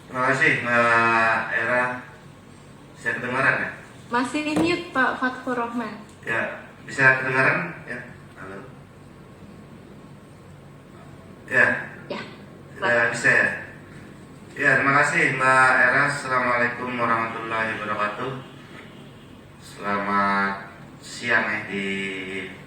Terima kasih Mbak Era. Bisa kedengaran ya? Masih mute Pak Fatkur Rahman. Ya, bisa kedengaran? Ya, halo. Ya, Ya. sudah bisa ya? Ya, terima kasih Mbak Era. Assalamualaikum warahmatullahi wabarakatuh. Selamat siang ya di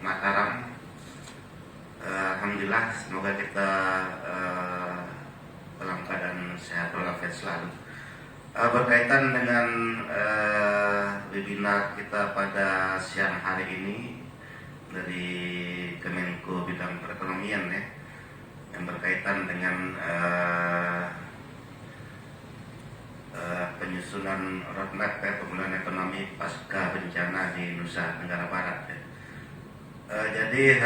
Mataram. Alhamdulillah, semoga kita dalam keadaan sehat walafiat selalu. Berkaitan dengan webinar kita pada siang hari ini dari Kemenko Bidang Perekonomian ya, yang berkaitan dengan penyusunan roadmap pemulihan ekonomi pasca bencana di Nusa Tenggara Barat ya. Jadi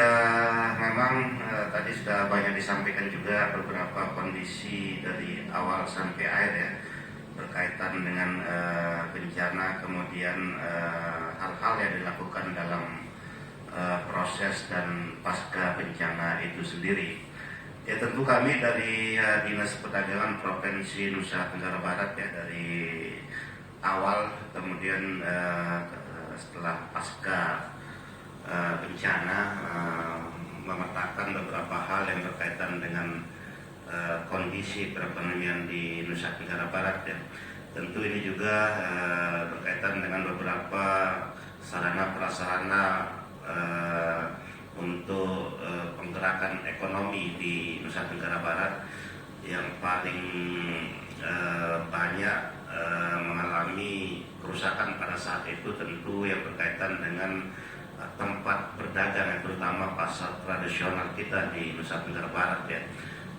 memang tadi sudah banyak disampaikan juga beberapa kondisi dari awal sampai akhir ya, berkaitan dengan bencana, kemudian hal-hal yang dilakukan dalam proses dan pasca bencana itu sendiri. Ya, tentu kami dari Dinas Perdagangan Provinsi Nusa Tenggara Barat ya, dari awal kemudian setelah pasca bencana memetakan beberapa hal yang berkaitan dengan kondisi perekonomian di Nusa Tenggara Barat ya. Tentu ini juga berkaitan dengan beberapa sarana prasarana untuk penggerakan ekonomi di Nusa Tenggara Barat yang paling banyak mengalami kerusakan pada saat itu tentu yang berkaitan dengan tempat berdagang, terutama pasar tradisional kita di Nusa Tenggara Barat ya.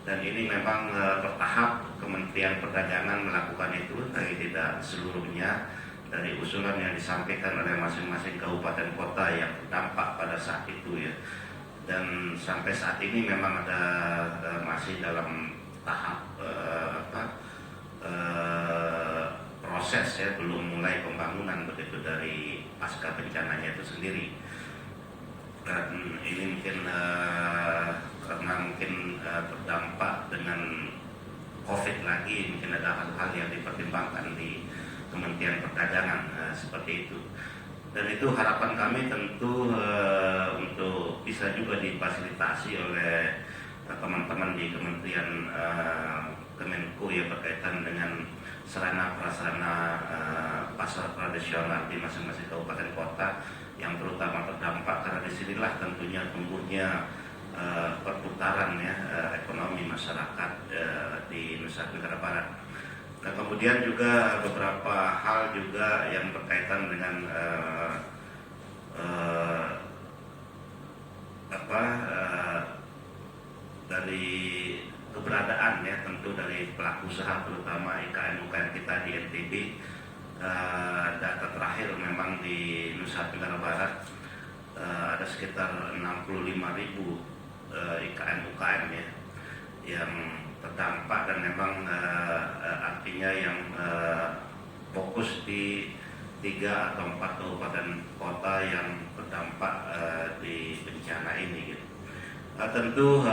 Dan ini memang bertahap Kementerian Perdagangan melakukan itu, tapi tidak seluruhnya dari usulan yang disampaikan oleh masing-masing kabupaten kota yang terdampak pada saat itu ya. Dan sampai saat ini memang ada masih dalam tahap proses ya, belum mulai pembangunan begitu dari pasca bencananya itu sendiri. Dan ini mungkin karena mungkin berdampak dengan COVID lagi, mungkin ada hal-hal yang dipertimbangkan di Kementerian Perdagangan seperti itu. Dan itu harapan kami tentu untuk bisa juga difasilitasi oleh teman-teman di Kementerian Kemenko yang berkaitan dengan sarana prasarana pasar tradisional di masing-masing kabupaten kota yang terutama terdampak, karena disinilah tentunya tumbuhnya perputaran ya ekonomi masyarakat di Nusa Tenggara Barat. Nah, kemudian juga beberapa hal juga yang berkaitan dengan dari keberadaan ya, tentu dari pelaku usaha terutama IKM-UKM kita di NTB. Data terakhir memang di Nusa Tenggara Barat ada sekitar 65.000 IKM-UKM ya yang terdampak, dan memang artinya yang fokus di 3 atau 4 kabupaten kota yang terdampak di bencana ini gitu. Tentu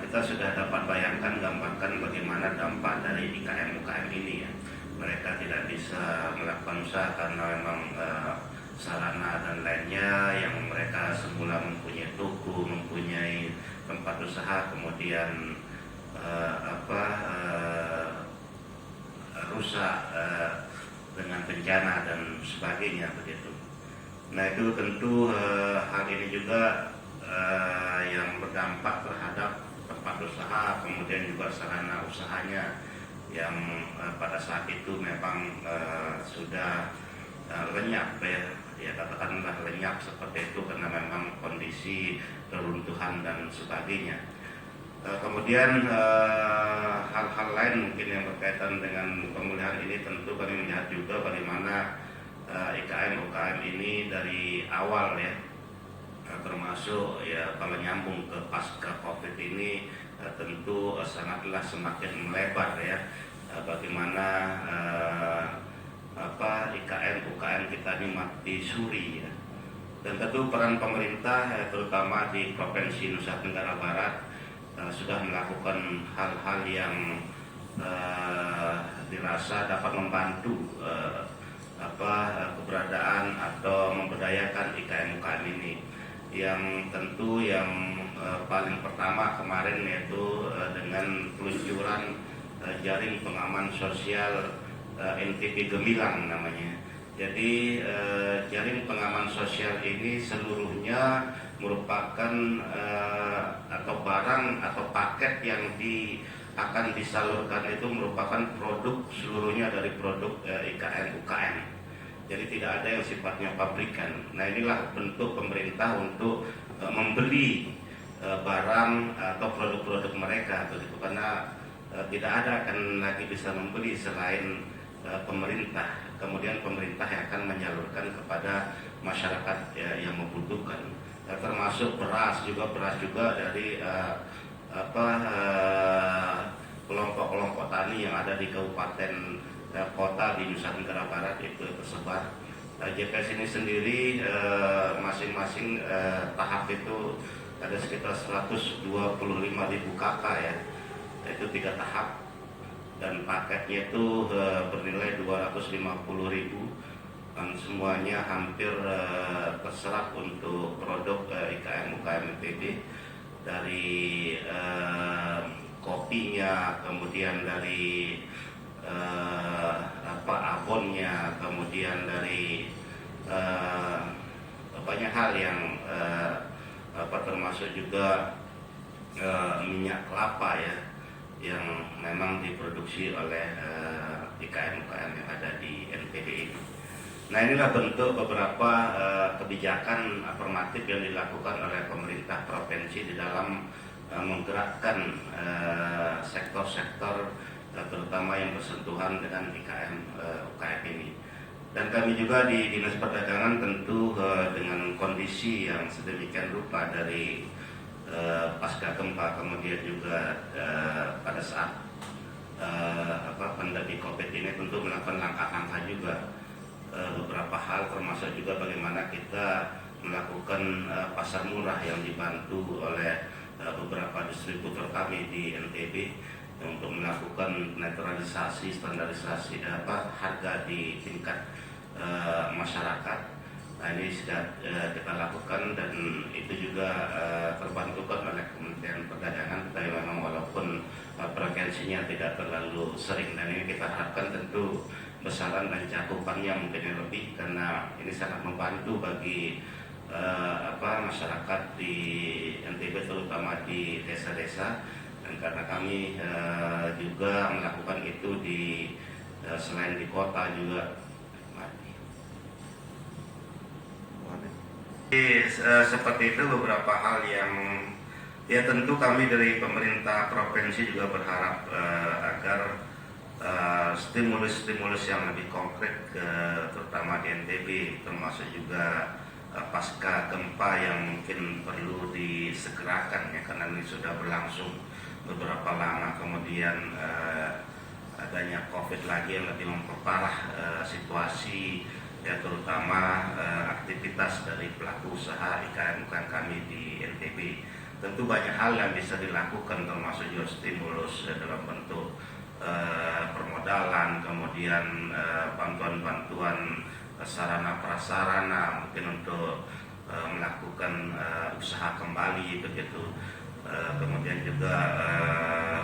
kita sudah dapat bayangkan, gambarkan bagaimana dampak dari IKM-UKM ini ya. Mereka tidak bisa melakukan usaha karena memang sarana dan lainnya yang mereka semula mempunyai toko, mempunyai tempat usaha, kemudian rusak dengan bencana dan sebagainya begitu. Nah, itu tentu hal ini juga yang berdampak terhadap tempat usaha, kemudian juga sarana usahanya yang pada saat itu memang sudah lenyap ya, katakanlah lenyap seperti itu karena memang kondisi keruntuhan dan sebagainya. Kemudian hal-hal lain mungkin yang berkaitan dengan pemulihan ini, tentu kami melihat juga bagaimana IKM-UKM ini dari awal ya, termasuk ya kalau nyambung ke pasca COVID ini tentu sangatlah semakin melebar ya, bagaimana IKM-UKM kita ini mati suri ya. Dan tentu peran pemerintah terutama di Provinsi Nusa Tenggara Barat sudah melakukan hal-hal yang dirasa dapat membantu keberadaan atau memberdayakan IKM-UKM ini. Yang tentu yang paling pertama kemarin yaitu dengan peluncuran jaring pengaman sosial NTB Gemilang namanya. Jadi jaring pengaman sosial ini seluruhnya merupakan atau barang atau paket yang akan disalurkan itu merupakan produk seluruhnya dari produk IKM UKM. Jadi tidak ada yang sifatnya pabrikan. Nah, inilah bentuk pemerintah untuk membeli barang atau produk-produk mereka begitu, karena tidak ada akan lagi bisa membeli selain pemerintah. Kemudian pemerintah yang akan menyalurkan kepada masyarakat yang membutuhkan, termasuk beras juga dari kelompok-kelompok tani yang ada di kabupaten kota di Nusa Tenggara Barat itu tersebar. JPS ini sendiri masing-masing tahap itu ada sekitar 125.000 KK ya, itu 3 tahap, dan paketnya itu bernilai 250.000, dan semuanya hampir terserap untuk produk IKM UKM NTB, dari kopinya, kemudian dari abonnya, kemudian dari banyak hal yang termasuk juga minyak kelapa ya, yang memang diproduksi oleh IKM-UKM yang ada di NTB ini. Nah, inilah bentuk beberapa kebijakan afirmatif yang dilakukan oleh pemerintah provinsi di dalam menggerakkan sektor-sektor terutama yang bersentuhan dengan IKM UKM ini. Dan kami juga di Dinas Perdagangan tentu dengan kondisi yang sedemikian rupa dari pasca gempa, kemudian juga pada saat pandemi COVID ini tentu melakukan langkah-langkah juga beberapa hal, termasuk juga bagaimana kita melakukan pasar murah yang dibantu oleh beberapa distributor kami di NTB untuk melakukan netralisasi, standarisasi harga di tingkat masyarakat. Nah, ini sudah kita lakukan, dan itu juga terbantukan oleh Kementerian Perdagangan, tapi memang walaupun frekuensinya tidak terlalu sering, dan ini kita harapkan tentu besaran dan cakupannya mungkin yang lebih, karena ini sangat membantu bagi masyarakat di NTB, terutama di desa-desa. Dan karena kami juga melakukan itu selain di kota juga. Seperti itu beberapa hal yang ya tentu kami dari pemerintah provinsi juga berharap agar stimulus-stimulus yang lebih konkret terutama di NTB, termasuk juga pasca gempa yang mungkin perlu disegerakan ya, karena ini sudah berlangsung beberapa lama, kemudian adanya COVID lagi yang lebih memperparah situasi ya, terutama aktivitas dari pelaku usaha IKM-UKM kami di NTB. Tentu banyak hal yang bisa dilakukan, termasuk juga stimulus dalam bentuk permodalan, kemudian bantuan-bantuan sarana prasarana mungkin untuk melakukan usaha kembali begitu. Kemudian juga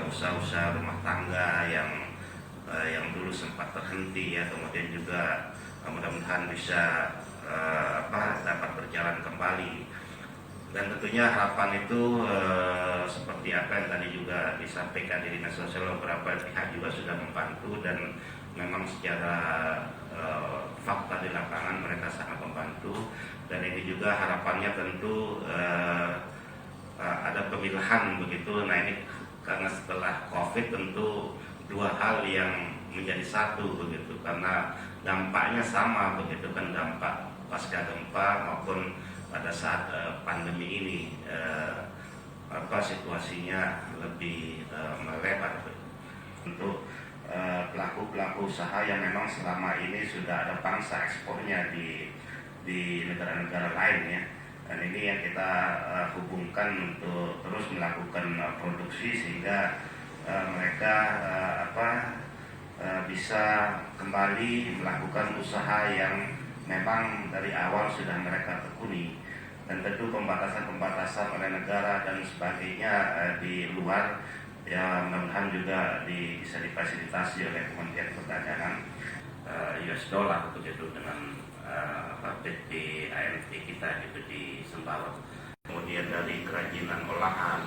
usaha-usaha rumah tangga yang dulu sempat terhenti ya, kemudian juga mudah-mudahan bisa dapat berjalan kembali. Dan tentunya harapan itu seperti apa yang tadi juga disampaikan di Dinas Sosial, beberapa pihak juga sudah membantu, dan memang secara fakta di lapangan mereka sangat membantu. Dan ini juga harapannya tentu ada pemilahan begitu. Nah, ini karena setelah COVID tentu dua hal yang menjadi satu begitu, karena dampaknya sama begitu kan, dampak pasca gempa maupun pada saat pandemi ini situasinya lebih melebar untuk pelaku-pelaku usaha yang memang selama ini sudah ada pangsa ekspornya di negara-negara lain ya. Dan ini yang kita hubungkan untuk terus melakukan produksi sehingga mereka bisa kembali melakukan usaha yang memang dari awal sudah mereka tekuni. Dan tentu pembatasan-pembatasan oleh negara dan sebagainya di luar ya mudah-mudahan juga bisa difasilitasi oleh Kementerian Perdagangan. US dollar begitu dengan PT AMT kita gitu di Sembawang. Kemudian dari kerajinan olahan,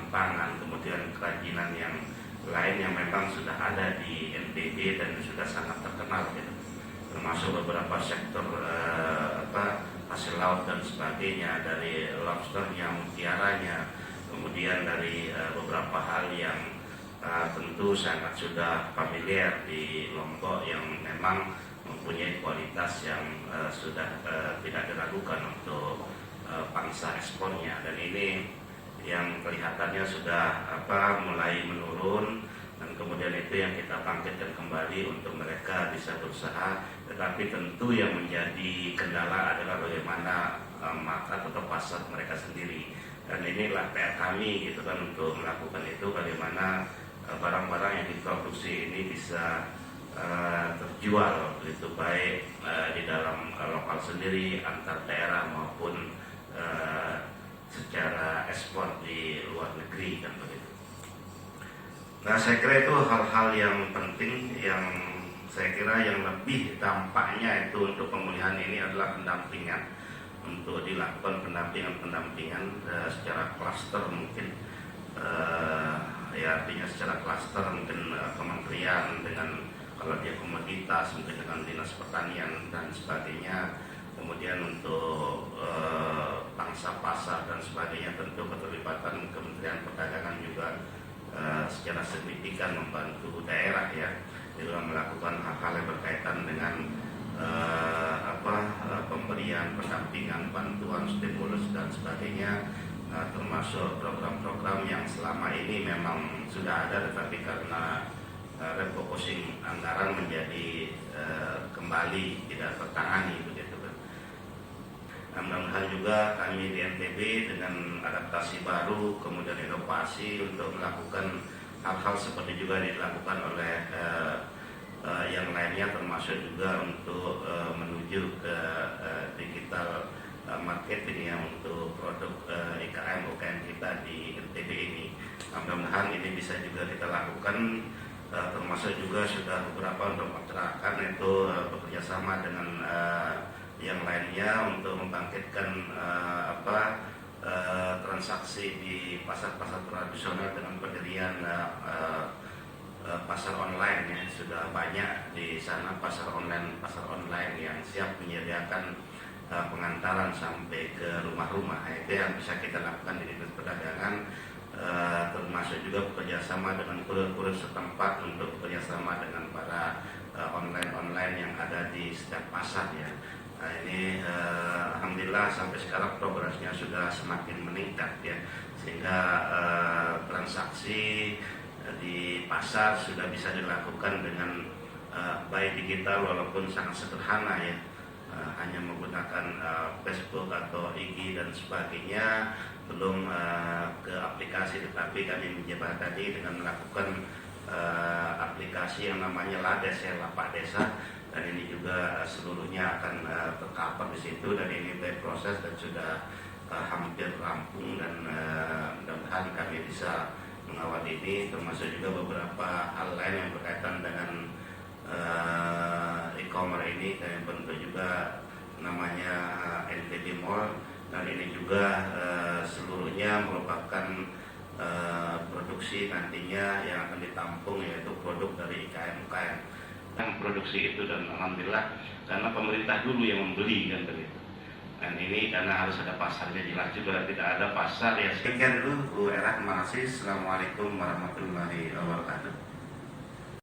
pangan, kemudian kerajinan yang lain yang memang sudah ada di NTB dan sudah sangat terkenal gitu. Termasuk beberapa sektor hasil laut dan sebagainya, dari lobsternya, mutiaranya, kemudian dari beberapa hal yang tentu sangat sudah familiar di Lombok yang memang mempunyai kualitas yang sudah tidak diragukan untuk pangsa ekspornya. Dan ini yang kelihatannya sudah mulai menurun, dan kemudian itu yang kita bangkitkan kembali untuk mereka bisa berusaha. Tetapi tentu yang menjadi kendala adalah bagaimana market atau pasar mereka sendiri. Dan inilah PR kami gitu kan, untuk melakukan itu, bagaimana barang-barang yang diproduksi ini bisa terjual gitu, baik di dalam lokal sendiri, antar daerah maupun secara ekspor di luar negeri kan begitu. Nah, saya kira itu hal-hal yang penting, yang saya kira yang lebih dampaknya itu untuk pemulihan ini adalah pendampingan, untuk dilakukan pendampingan secara klaster mungkin. Ya artinya secara klaster mungkin kementerian dengan, kalau dia komoditas mungkin dengan dinas pertanian dan sebagainya. Kemudian untuk pangsa pasar dan sebagainya tentu keterlibatan Kementerian Perdagangan juga secara signifikan membantu daerah ya dalam melakukan hal-hal yang berkaitan dengan pemberian pendampingan, bantuan, stimulus dan sebagainya. Termasuk program-program yang selama ini memang sudah ada, tetapi karena refocusing anggaran menjadi kembali tidak tertangani begitu kan. Mudah-mudahan juga kami di NTB dengan adaptasi baru, kemudian inovasi untuk melakukan hal-hal seperti juga dilakukan oleh yang lainnya, termasuk juga untuk menuju ke digital marketing yang untuk produk IKM UKM kita di NTB ini. Mudah-mudahan ini bisa juga kita lakukan, termasuk juga sudah beberapa untuk masyarakat itu bekerja sama dengan yang lainnya untuk membangkitkan transaksi di pasar-pasar tradisional dengan pendirian pasar online ya. Sudah banyak di sana pasar online yang siap menyediakan pengantaran sampai ke rumah-rumah. Itu yang bisa kita lakukan di Dinas Perdagangan, termasuk juga bekerjasama dengan kurir-kurir setempat untuk bekerjasama dengan para online yang ada di setiap pasar ya. Nah, ini alhamdulillah sampai sekarang progresnya sudah semakin meningkat ya, sehingga transaksi di pasar sudah bisa dilakukan dengan baik digital walaupun sangat sederhana ya. Hanya menggunakan Facebook atau IG dan sebagainya, belum ke aplikasi, tetapi kami mencoba tadi dengan melakukan aplikasi yang namanya Lades ya, Lapak Desa, dan ini juga seluruhnya akan tercover di situ, dan ini berproses dan sudah hampir rampung, dan mudah-mudahan kami bisa mengawal ini, termasuk juga beberapa hal lain yang berkaitan dengan e-commerce ini, dan bentuk juga namanya NTB Mall, dan ini juga seluruhnya merupakan produksi nantinya yang akan ditampung, yaitu produk dari IKM-UKM dan produksi itu. Dan alhamdulillah karena pemerintah dulu yang membeli kan begitu, dan ini karena harus ada pasarnya, jelas juga tidak ada pasar ya. Sekian dulu Bu Era, terima kasih. Assalamualaikum warahmatullahi wabarakatuh.